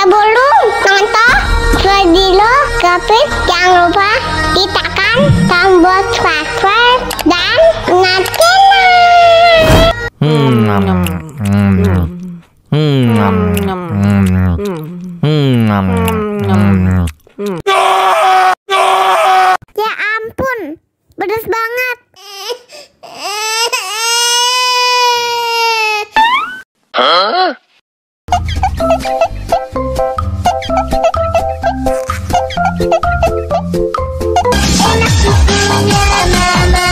Sebelum nonton video Kepit, jangan lupa tekan tombol subscribe dan nyalakan. Ya ampun, pedas banget. Enak susunya mama,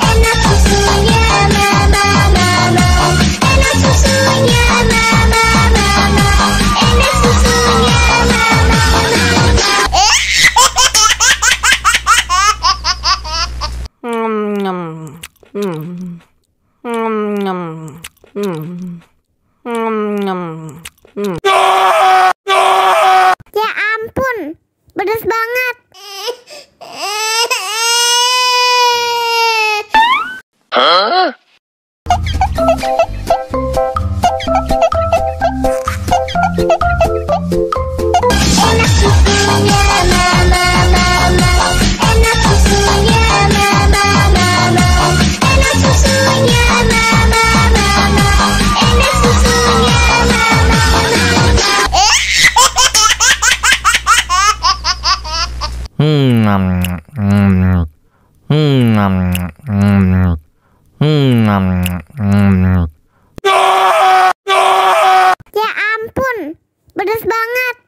enak susunya mama, enak susunya mama, enak susunya Ya ampun, pedas banget. Enak susunya mama, enak susunya mama, enak susunya mama, enak susunya Ya ampun, pedas banget.